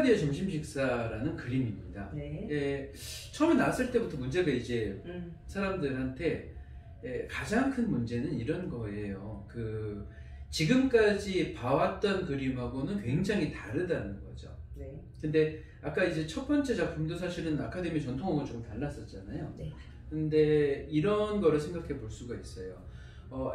아카디아 점심 식사라는 그림입니다. 네. 예, 처음에 나왔을 때부터 문제가 이제 사람들한테 가장 큰 문제는 이런 거예요. 지금까지 봐왔던 그림하고는 굉장히 다르다는 거죠. 네. 근데 아까 이제 첫 번째 작품도 사실은 아카데미 전통하고는 조금 달랐었잖아요. 네. 근데 이런 거를 생각해 볼 수가 있어요.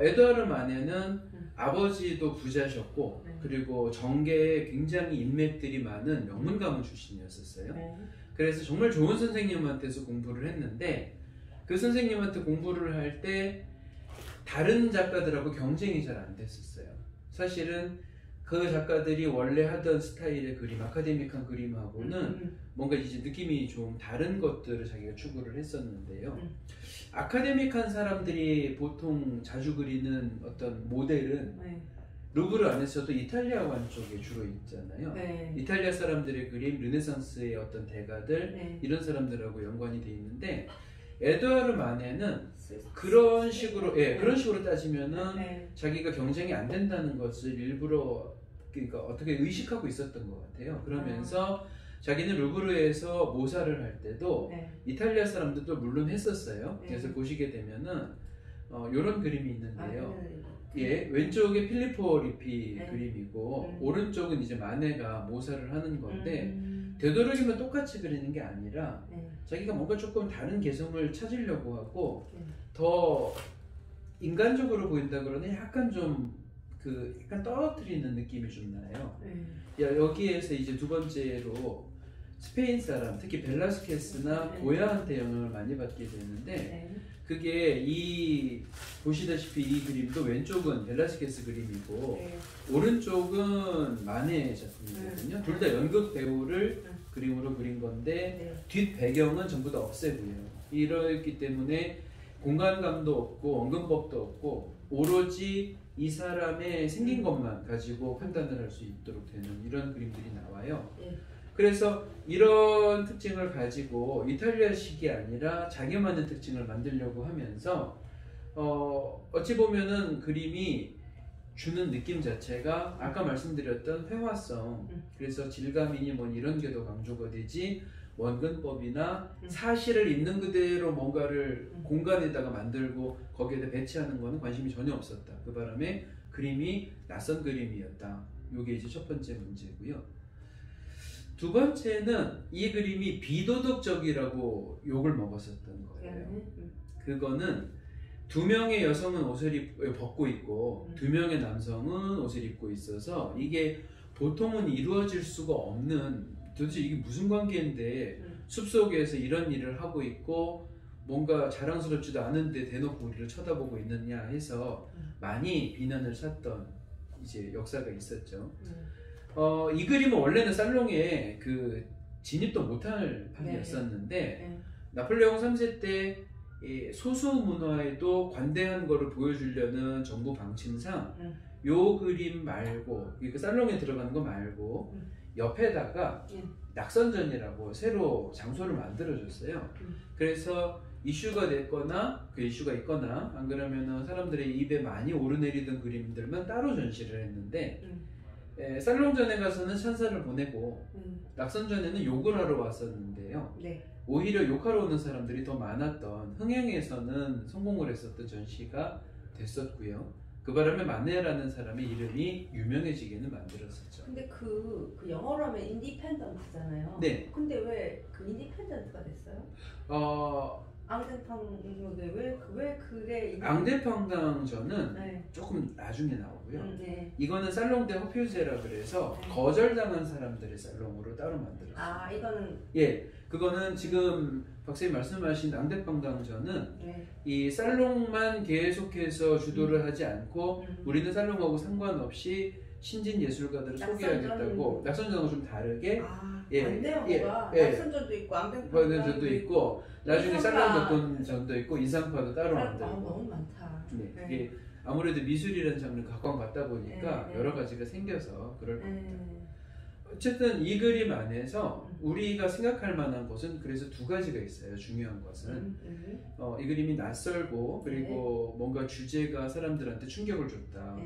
에드와르 마네는 아버지도 부자셨고 네. 그리고 정계에 굉장히 인맥들이 많은 명문 가문 출신이었었어요. 네. 그래서 정말 좋은 선생님한테서 공부를 했는데 그 선생님한테 공부를 할 때 다른 작가들하고 경쟁이 잘 안 됐었어요. 사실은 그 작가들이 원래 하던 스타일의 그림, 아카데믹한 그림하고는 뭔가 이제 느낌이 좀 다른 것들을 자기가 추구를 했었는데요. 아카데믹한 사람들이 보통 자주 그리는 어떤 모델은 네. 루브르 안에서도 이탈리아관 쪽에 주로 있잖아요. 네. 이탈리아 사람들의 그림, 르네상스의 어떤 대가들 네. 이런 사람들하고 연관이 돼 있는데 에드와르 마네는 그런 식으로 그런 식으로 따지면은 네. 자기가 경쟁이 안 된다는 것을 일부러 그러니까 어떻게 의식하고 있었던 것 같아요. 그러면서 자기는 루브르에서 모사를 할 때도 네. 이탈리아 사람들도 물론 했었어요. 네. 그래서 보시게 되면은 이런 그림이 있는데요. 네. 왼쪽에 필리포 리피 네. 그림이고 오른쪽은 이제 마네가 모사를 하는 건데 되도록이면 똑같이 그리는 게 아니라 네. 자기가 뭔가 조금 다른 개성을 찾으려고 하고 네. 더 인간적으로 보인다 그러나 약간 좀 약간 떨어뜨리는 느낌이 좀 나요. 여기에서 이제 두 번째로 스페인 사람, 특히 벨라스케스나 네. 고야한테 영향을 많이 받게 되는데 네. 그게 보시다시피 이 그림도 왼쪽은 벨라스케스 그림이고 네. 오른쪽은 마네 작품이거든요. 둘 다 연극 배우를 그림으로 그린 건데 네. 뒷 배경은 전부 다 없애고요. 이렇기 때문에 공간감도 없고 원근법도 없고 오로지 이 사람의 생긴 것만 가지고 판단을 할 수 있도록 되는 이런 그림들이 나와요. 네. 그래서 이런 특징을 가지고 이탈리아식이 아니라 자기만의 특징을 만들려고 하면서 어찌 보면은 그림이 주는 느낌 자체가 아까 말씀드렸던 회화성, 그래서 질감이니 뭐 이런 게 더 강조가 되지 원근법이나 사실을 있는 그대로 뭔가를 공간에다가 만들고 거기에다 배치하는 거는 관심이 전혀 없었다. 그 바람에 그림이 낯선 그림이었다. 이게 이제 첫 번째 문제고요. 두 번째는 이 그림이 비도덕적이라고 욕을 먹었었던 거예요. 그거는 두 명의 여성은 옷을 벗고 있고 두 명의 남성은 옷을 입고 있어서 이게 보통은 이루어질 수가 없는, 도대체 이게 무슨 관계인데 숲속에서 이런 일을 하고 있고 뭔가 자랑스럽지도 않은데 대놓고 우리를 쳐다보고 있느냐 해서 많이 비난을 샀던 이제 역사가 있었죠. 이 그림은 원래는 살롱에 진입도 못할 판이었었는데 나폴레옹 3세 때 소수 문화에도 관대한 거를 보여주려는 정부 방침상 요 그림 말고 살롱에 들어가는 거 말고 옆에다가 낙선전이라고 새로 장소를 만들어줬어요. 그래서 이슈가 됐거나 그 이슈가 있거나 안 그러면은 사람들의 입에 많이 오르내리던 그림들만 따로 전시를 했는데 살롱전에 가서는 찬사를 보내고 낙선전에는 욕을 하러 왔었는데요. 네. 오히려 욕하러 오는 사람들이 더 많았던 흥행에서는 성공을 했었던 전시가 됐었고요. 그 바람에 마네라는 사람의 이름이 유명해지기는 만들었었죠. 근데 그 영어로 하면 인디펜던트잖아요. 네. 근데 왜 그 인디펜던트가 됐어요? 앙데팡 왜 그게 앙데팡당전은 조금 나중에 나오고요. 이거는 살롱 데 허퓨제라 그래서 거절당한 사람들의 살롱으로 따로 만들었어요. 아, 이거는 그거는 지금 박사님 말씀하신 앙데팡당전은 이 살롱만 계속해서 주도를 하지 않고 우리는 살롱하고 상관없이 신진 예술가들을 소개하겠다고 낙선전하고 좀 다르게 반대어가 낙선전도 있고 앙데팡당전도 있고 나중에 살롱전도 있고 인상파도 따로 만들고 너무 많다. 이게 아무래도 미술이라는 장르를 각광받다 보니까 여러 가지가 생겨서 그럴 겁니다. 어쨌든 이 그림 안에서 우리가 생각할 만한 것은 그래서 두 가지가 있어요. 중요한 것은 이 그림이 낯설고 그리고 뭔가 주제가 사람들한테 충격을 줬다.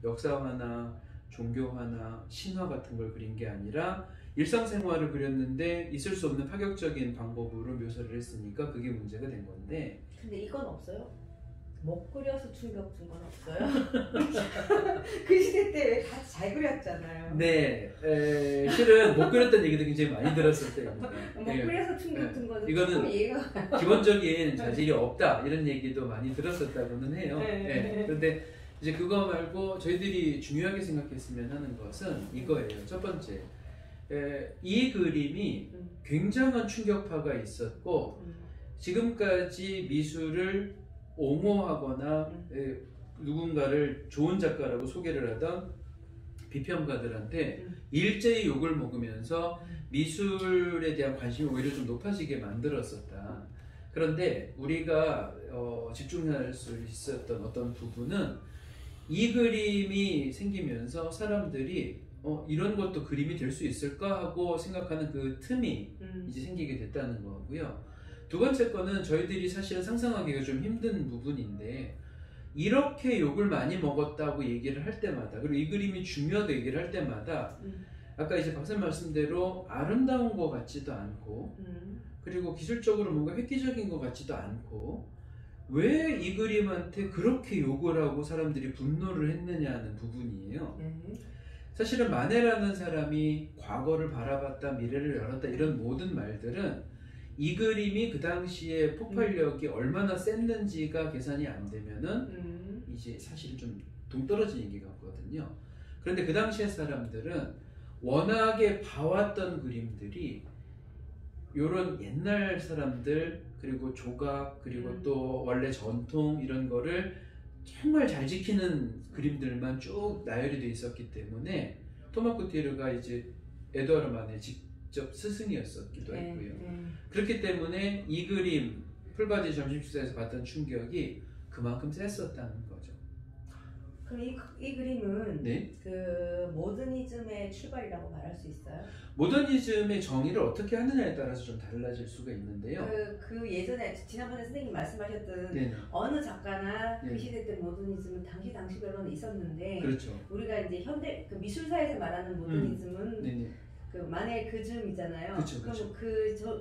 역사화나 종교화나 신화 같은 걸 그린 게 아니라 일상생활을 그렸는데 있을 수 없는 파격적인 방법으로 묘사를 했으니까 그게 문제가 된 건데. 근데 이건 없어요? 못 그려서 충격 준 건 없어요? 그 시대 때 왜 다 잘 그렸잖아요. 네, 실은 못 그렸던 얘기도 굉장히 많이 들었을 때입니다. 못 그려서 충격 준 거는 이거는 조금 이해가 기본적인 자질이 없다 이런 얘기도 많이 들었었다고는 해요. 네. 그런데 이제 그거 말고 저희들이 중요하게 생각했으면 하는 것은 이거예요. 첫 번째, 이 그림이 굉장한 충격파가 있었고 지금까지 미술을 옹호하거나 누군가를 좋은 작가라고 소개를 하던 비평가들한테 일제히 욕을 먹으면서 미술에 대한 관심이 오히려 좀 높아지게 만들었었다. 그런데 우리가 집중할 수 있었던 어떤 부분은 이 그림이 생기면서 사람들이 이런 것도 그림이 될 수 있을까 하고 생각하는 그 틈이 이제 생기게 됐다는 거고요. 두 번째 거는 저희들이 사실은 상상하기가 좀 힘든 부분인데 이렇게 욕을 많이 먹었다고 얘기를 할 때마다 그리고 이 그림이 중요하다고 얘기를 할 때마다 아까 이제 박사님 말씀대로 아름다운 것 같지도 않고 그리고 기술적으로 뭔가 획기적인 것 같지도 않고 왜 이 그림한테 그렇게 욕을 하고 사람들이 분노를 했느냐는 부분이에요. 사실은 마네라는 사람이 과거를 바라봤다, 미래를 열었다 이런 모든 말들은 이 그림이 그 당시에 폭발력이 얼마나 셌는지가 계산이 안 되면은 이제 사실 좀 동떨어진 얘기 같거든요. 그런데 그 당시에 사람들은 워낙에 봐왔던 그림들이 요런 옛날 사람들 그리고 조각 그리고 또 원래 전통 이런 거를 정말 잘 지키는 그림들만 쭉 나열이 돼 있었기 때문에 토마 쿠티르가 이제 에드와르 만의 직접 스승이었었기도 했고요. 그렇기 때문에 이 그림 풀바디 점심식사에서 받던 충격이 그만큼 셌었다는 거죠. 그럼 이 그림은 네? 그 모더니즘의 출발이라고 말할 수 있어요? 모더니즘의 정의를 어떻게 하느냐에 따라서 좀 달라질 수가 있는데요. 그 예전에 지난번에 선생님 말씀하셨던 네네. 어느 작가나 그 네. 시대 때 모더니즘은 당시별로는 있었는데 그렇죠. 우리가 이제 현대 그 미술사에서 말하는 모더니즘은 네네. 그 만의 그 즈음이잖아요. 그쵸, 그럼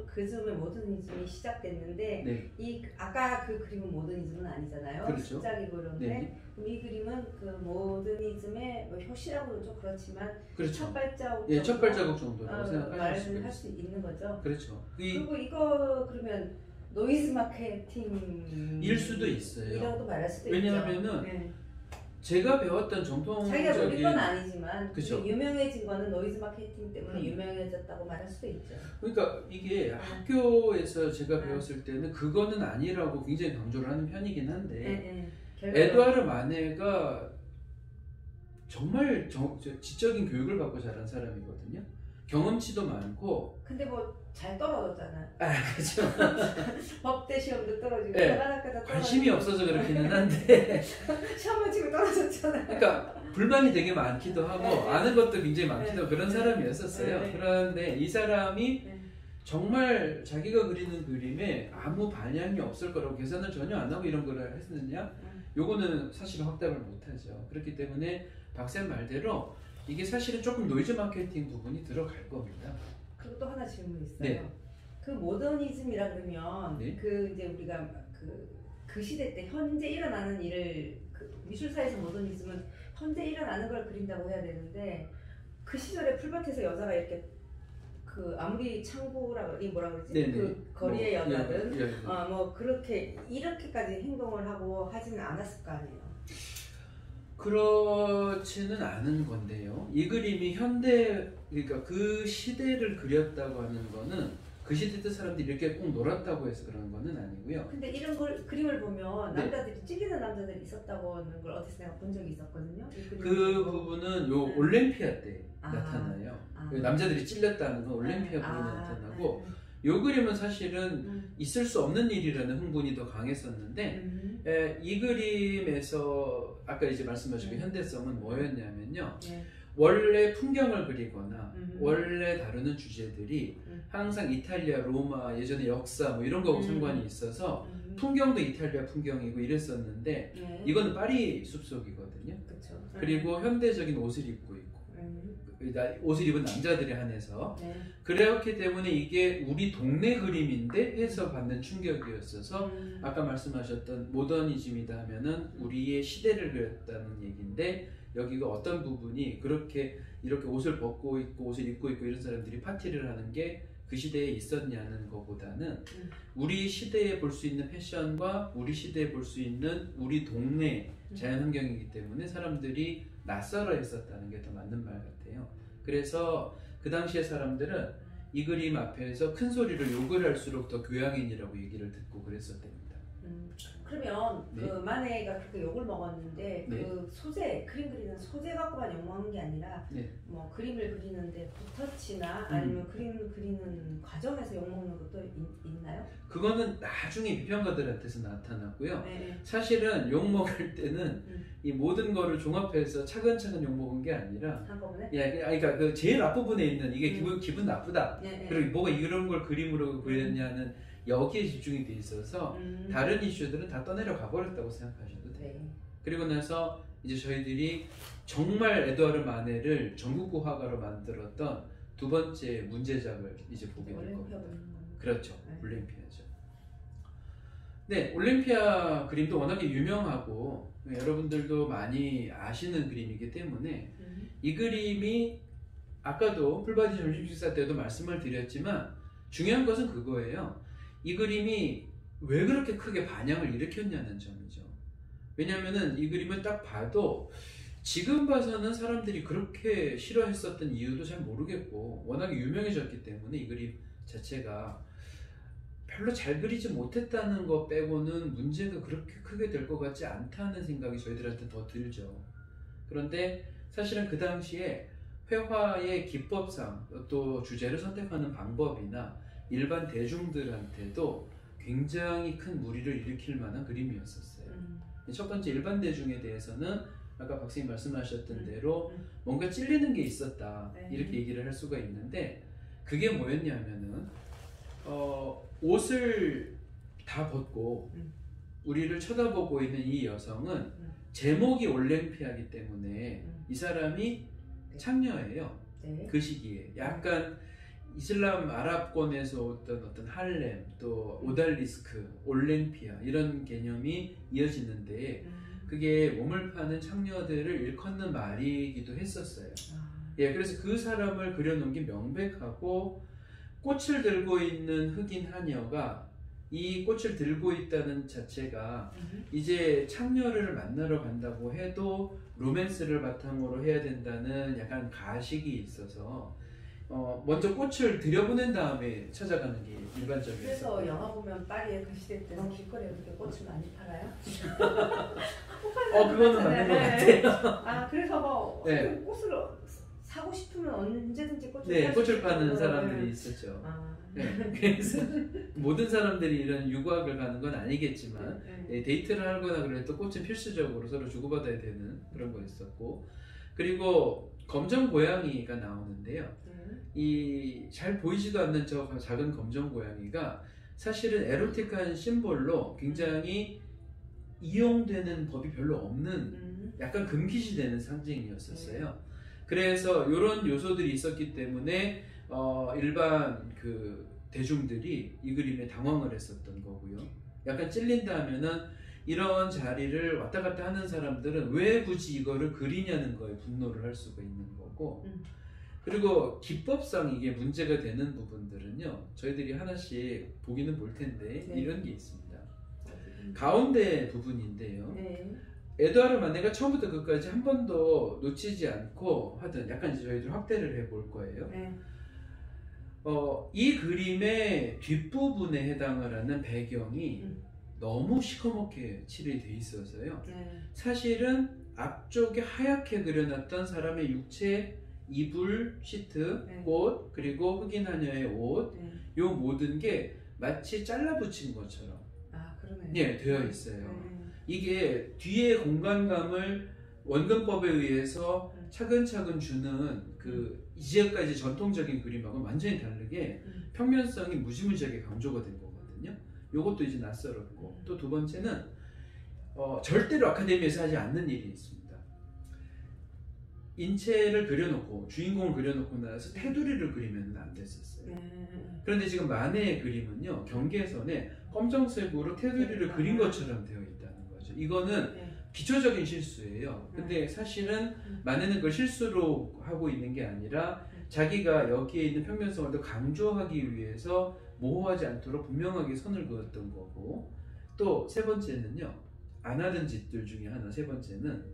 그 즈음에 모더니즘이 시작됐는데 네. 이 아까 그 그림은 모더니즘은 아니잖아요. 그렇죠. 숫자기고 그런데 네. 그럼 이 그림은 그 모더니즘의 뭐 효시라고는 좀 그렇지만 그렇죠. 첫 발자국 예, 첫 발자국 정도라고 생각할 수가 말을 할 있어요. 수 있는 거죠. 그렇죠. 그리고 이거 그러면 노이즈 마케팅 일 수도 있어요. 이라고도 말할 수도 왜냐하면은 있죠. 네. 제가 배웠던 자기가 노린 건 아니지만 그쵸. 유명해진 거는 노이즈 마케팅 때문에 음. 유명해졌다고 말할 수도 있죠. 그러니까 이게 학교에서 제가 배웠을 때는 그거는 아니라고 굉장히 강조를 하는 편이긴 한데 에드와르 마네가 정말 지적인 교육을 받고 자란 사람이거든요. 경험치도 많고. 근데 뭐 잘 떨어졌잖아. 그렇죠. 법대 시험도 떨어지고 네. 대관학교도 관심이 없어서 그렇기는 한데. 시험을 치고 떨어졌잖아. 그러니까 불만이 되게 많기도 하고 네. 아는 것도 굉장히 많기도 하고 그런 네. 사람이었었어요. 네. 그런데 이 사람이 정말 자기가 그리는 그림에 아무 반향이 없을 거라고 계산을 전혀 안 하고 이런 걸 했느냐? 요거는 사실은 확답을 못하죠. 그렇기 때문에 박쌤 말대로 이게 사실은 조금 노이즈 마케팅 부분이 들어갈 겁니다. 그리고 또 하나 질문 있어요. 네. 그 모더니즘이라 그러면 네. 그 이제 우리가 그 시대 때 현재 일어나는 일을 그 미술사에서 모더니즘은 현재 일어나는 걸 그린다고 해야 되는데 그 시절에 풀밭에서 여자가 이렇게 그 아무리 창구라 이 뭐라 그러지? 네네. 그 거리의 뭐, 여자든 뭐 그렇게 이렇게까지 행동을 하고 하지는 않았을 거 아니에요. 그렇지는 않은 건데요. 이 그림이 현대 그러니까 그 시대를 그렸다고 하는 거는 그 시대 때 사람들이 이렇게 꼭 놀았다고 해서 그런 거는 아니고요. 근데 이런 그림을 보면 네. 남자들이 찔리는 남자들이 있었다고 하는 걸 어디서 내가 본 적이 있었거든요. 그 부분은 요 올림피아 때 나타나요. 아. 남자들이 찔렸다는 건 올림피아 부분에 나타나고 요 그림은 사실은 있을 수 없는 일이라는 흥분이 더 강했었는데 이 그림에서 아까 이제 말씀하신 현대성은 뭐였냐면요. 원래 풍경을 그리거나 원래 다루는 주제들이 항상 이탈리아, 로마, 예전의 역사 뭐 이런 거하고 상관이 있어서 풍경도 이탈리아 풍경이고 이랬었는데 이거는 파리 숲속이거든요. 그쵸. 그리고 현대적인 옷을 입고 있고 옷을 입은 남자들에 한해서 네. 그렇기 때문에 이게 우리 동네 그림인데 해서 받는 충격이었어서 아까 말씀하셨던 모더니즘이다 하면은 우리의 시대를 그렸다는 얘기인데 여기가 어떤 부분이 그렇게 이렇게 옷을 벗고 있고 옷을 입고 있고 이런 사람들이 파티를 하는 게 그 시대에 있었냐는 것보다는 우리 시대에 볼 수 있는 패션과 우리 시대에 볼 수 있는 우리 동네 자연환경이기 때문에 사람들이 낯설어 했었다는 게 더 맞는 말 같아요. 그래서 그 당시에 사람들은 이 그림 앞에서 큰 소리를 욕을 할수록 더 교양인이라고 얘기를 듣고 그랬었답니다. 그러면 네. 그 마네가 그렇게 욕을 먹었는데 네. 그 소재, 그림 그리는 소재 갖고만 욕먹는 게 아니라 네. 뭐 그림을 그리는데 붓터치나 아니면 그림 그리는 과정에서 욕먹는 것도 있나요? 그거는 나중에 비평가들한테서 나타났고요. 네. 사실은 욕 먹을 때는 이 모든 거를 종합해서 차근차근 욕 먹은 게 아니라 한꺼번에? 그러니까 그 제일 앞부분에 있는 이게 기분 나쁘다. 네. 그리고 뭐가 이런 걸 그림으로 그렸냐는 여기에 집중이 돼 있어서 다른 이슈들은 다 떠내려 가버렸다고 생각하셔도 돼요. 네. 그리고 나서 이제 저희들이 정말 에드와르 마네를 전국구 화가로 만들었던 두 번째 문제작을 이제 보게 될 겁니다. 그렇죠. 네. 올림피아죠. 네, 올림피아 그림도 워낙에 유명하고 여러분들도 많이 아시는 그림이기 때문에 이 그림이 아까도 풀바디 점심 식사 때도 말씀을 드렸지만 중요한 것은 그거예요. 이 그림이 왜 그렇게 크게 반향을 일으켰냐는 점이죠. 왜냐하면은 이 그림을 딱 봐도 지금 봐서는 사람들이 그렇게 싫어했었던 이유도 잘 모르겠고 워낙에 유명해졌기 때문에 이 그림 자체가 별로 잘 그리지 못했다는 것 빼고는 문제가 그렇게 크게 될 것 같지 않다는 생각이 저희들한테 더 들죠. 그런데 사실은 그 당시에 회화의 기법상 또 주제를 선택하는 방법이나 일반 대중들한테도 굉장히 큰 무리를 일으킬 만한 그림이었었어요. 첫 번째 일반 대중에 대해서는 아까 박사님 말씀하셨던 대로 뭔가 찔리는 게 있었다 이렇게 얘기를 할 수가 있는데 그게 뭐였냐면은 옷을 다 벗고 우리를 쳐다보고 있는 이 여성은 제목이 올림피아이기 때문에 이 사람이 창녀예요. 네. 그 시기에 약간 이슬람 아랍권에서 어떤 할렘 또 오달리스크 올림피아 이런 개념이 이어지는데 그게 몸을 파는 창녀들을 일컫는 말이기도 했었어요. 예, 그래서 그 사람을 그려놓은 게 명백하고 꽃을 들고 있는 흑인 하녀가 이 꽃을 들고 있다는 자체가 이제 창녀를 만나러 간다고 해도 로맨스를 바탕으로 해야 된다는 약간 가식이 있어서 먼저 꽃을 들여보낸 다음에 찾아가는 게 일반적이었어요. 그래서 영화 보면 파리의 그 시대 때는 길거리에 그렇게 꽃을 많이 팔아요? 그거는 맞는 것 같아요. 아, 그래서 뭐 네. 꽃을 사고 싶으면 언제든지 꽃을 네, 살 꽃을 수 파는 있고. 사람들이 있었죠. 아. 네, 그래서 모든 사람들이 이런 유학을 가는 건 아니겠지만 데이트를 하거나 그럴 때 꽃은 필수적으로 서로 주고받아야 되는 그런 거 있었고 그리고 검정 고양이가 나오는데요. 이 잘 보이지도 않는 저 작은 검정 고양이가 사실은 에로틱한 심볼로 굉장히 이용되는 법이 별로 없는 약간 금기시되는 상징이었었어요. 그래서 이런 요소들이 있었기 때문에 일반 그 대중들이 이 그림에 당황을 했었던 거고요. 약간 찔린다 하면은 이런 자리를 왔다 갔다 하는 사람들은 왜 굳이 이거를 그리냐는 거에 분노를 할 수가 있는 거고 그리고 기법상 이게 문제가 되는 부분들은요 저희들이 하나씩 보기는 볼 텐데 이런 게 있습니다. 가운데 부분인데요. 에드와르 마네가 처음부터 끝까지 한 번도 놓치지 않고 하던 약간 이제 저희들 확대를 해볼 거예요. 이 그림의 뒷부분에 해당을 하는 배경이 너무 시커멓게 칠이 돼 있어서요. 사실은 앞쪽에 하얗게 그려놨던 사람의 육체, 이불, 시트, 꽃, 그리고 흑인 하녀의 옷, 요 모든 게 마치 잘라붙인 것처럼 되어 있어요. 이게 뒤에 공간감을 원근법에 의해서 차근차근 주는 그 이제까지 전통적인 그림하고 완전히 다르게 평면성이 무지무지하게 강조가 된 거거든요. 요것도 이제 낯설었고 또 두 번째는 절대로 아카데미에서 하지 않는 일이 있습니다. 인체를 그려놓고 주인공을 그려놓고 나서 테두리를 그리면 안 됐었어요. 그런데 지금 만해의 그림은요, 경계선에 검정색으로 테두리를 그린 것처럼 되어 있다는 거죠. 이거는 기초적인 실수예요. 근데 사실은 만해는 그걸 실수로 하고 있는 게 아니라 자기가 여기에 있는 평면성을 더 강조하기 위해서 모호하지 않도록 분명하게 선을 그었던 거고, 또 세 번째는요, 안 하던 짓들 중에 하나, 세 번째는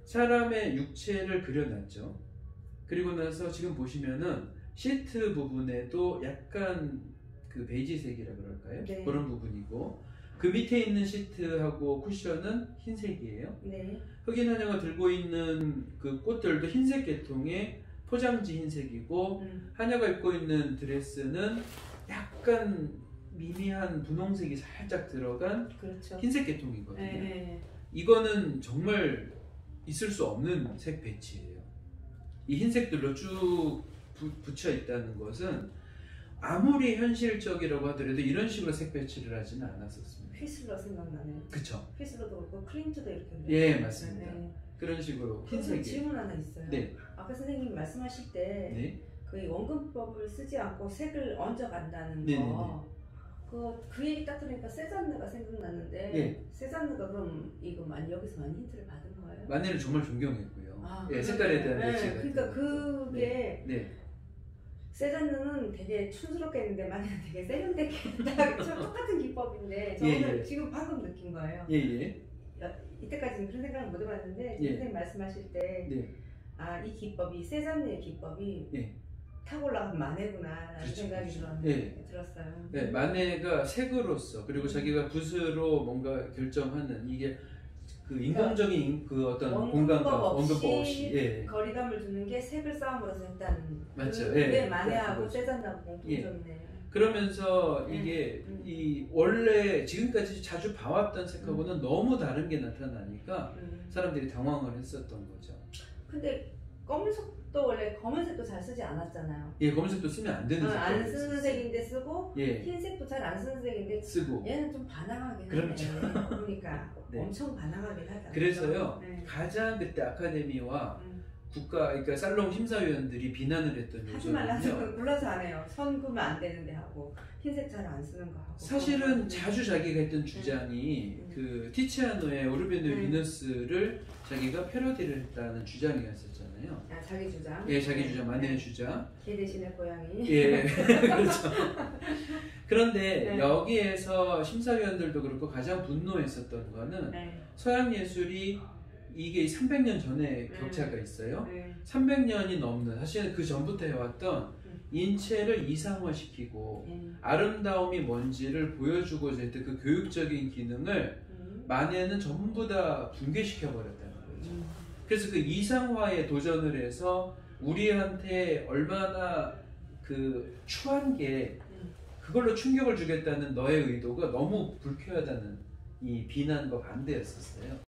사람의 육체를 그려놨죠. 그리고 나서 지금 보시면은 시트 부분에도 약간 그 베이지색이라 그럴까요? 네. 그런 부분이고, 그 밑에 있는 시트하고 쿠션은 흰색이에요. 네. 흑인 한영을 들고 있는 그 꽃들도 흰색 계통의 포장지 흰색이고, 한여가 입고 있는 드레스는 약간 미미한 분홍색이 살짝 들어간 그렇죠. 흰색 계통이거든요. 네. 이거는 정말 있을 수 없는 색 배치예요. 이 흰색들로 쭉 붙여 있다는 것은 아무리 현실적이라고 하더라도 이런 식으로 색 배치를 하지는 않았었습니다. 휘슬러 생각나네요. 그쵸? 휘슬러도 그렇고 클린트도 이렇게. 예, 맞습니다. 그런 식으로 그래서 흰색이. 질문 하나 있어요. 네. 아까 선생님이 말씀하실 때 네. 그 원근법을 쓰지 않고 색을 얹어 간다는 네네네. 거. 그 얘기 딱 들으니까 세잔느가 생각나는데 네. 세잔느가 그럼 이거 여기서 많이 힌트를 받은 거예요? 만해를 정말 존경했고요. 아, 예, 색깔에 대한 네, 배치가. 그러니까 그게 네. 세잔느는 되게 촌스럽게 했는데 만해는 되게 세련되게 했다. 저 똑같은 기법인데 저는 예. 지금 방금 느낀 거예요. 예. 이때까지는 그런 생각을 못 해봤는데 예. 선생님 말씀하실 때 네. 아, 이 기법이 세잔느의 기법이 예. 타고 올라간 만해구나 라는 그렇죠, 생각이 그렇죠. 들었어요. 네, 만해가 색으로서 그리고 자기가 붓으로 뭔가 결정하는 이게 그 인공적인 그 어떤 공간과 원근법 없이 예. 거리감을 두는 게 색을 싸움으로서 했다는 맞죠. 그게 예. 만해하고 그렇죠. 세잔느하고 공통점이네요. 그러면서 예. 이게 이 원래 지금까지 자주 봐왔던 색하고는 너무 다른 게 나타나니까 사람들이 당황을 했었던 거죠. 근데 검은색도 원래 검은색도 잘 쓰지 않았잖아요. 예, 검은색도 쓰면 안 되는 색깔. 안 쓰는 색인데 쓰고 예. 흰색도 잘 안 쓰는 색인데 쓰고. 얘는 좀 반항하긴 그렇죠. 하네. 그러니까 네. 엄청 반항하긴 하다. 그래서요, 네. 가장 그때 아카데미와 국가, 그러니까 살롱 심사위원들이 비난을 했던 하지 말라는 요소는요. 건 골라서 안 해요. 선 그으면 안 되는데 하고 흰색 잘 안 쓰는 거 하고. 사실은 자주 자기가 했던 주장이 그 티치아노의 오르베노 비너스를 자기가 패러디를 했다는 주장이었었잖아요. 아, 자기 주장. 예, 자기 주장, 만해의 주장. 개 대신에 고양이. 예, 그렇죠. 그런데 네. 여기에서 심사위원들도 그렇고 가장 분노했었던 거는 네. 서양 예술이 이게 300년 전에 격차가 있어요. 네. 300년이 넘는, 사실은 그 전부터 해왔던 인체를 이상화시키고 네. 아름다움이 뭔지를 보여주고자 했던 그 교육적인 기능을 만해는 전부 다 붕괴시켜 버렸다는 거죠. 그래서 그 이상화에 도전을 해서 우리한테 얼마나 그 추한 게 그걸로 충격을 주겠다는 너의 의도가 너무 불쾌하다는 이 비난과 반대였었어요.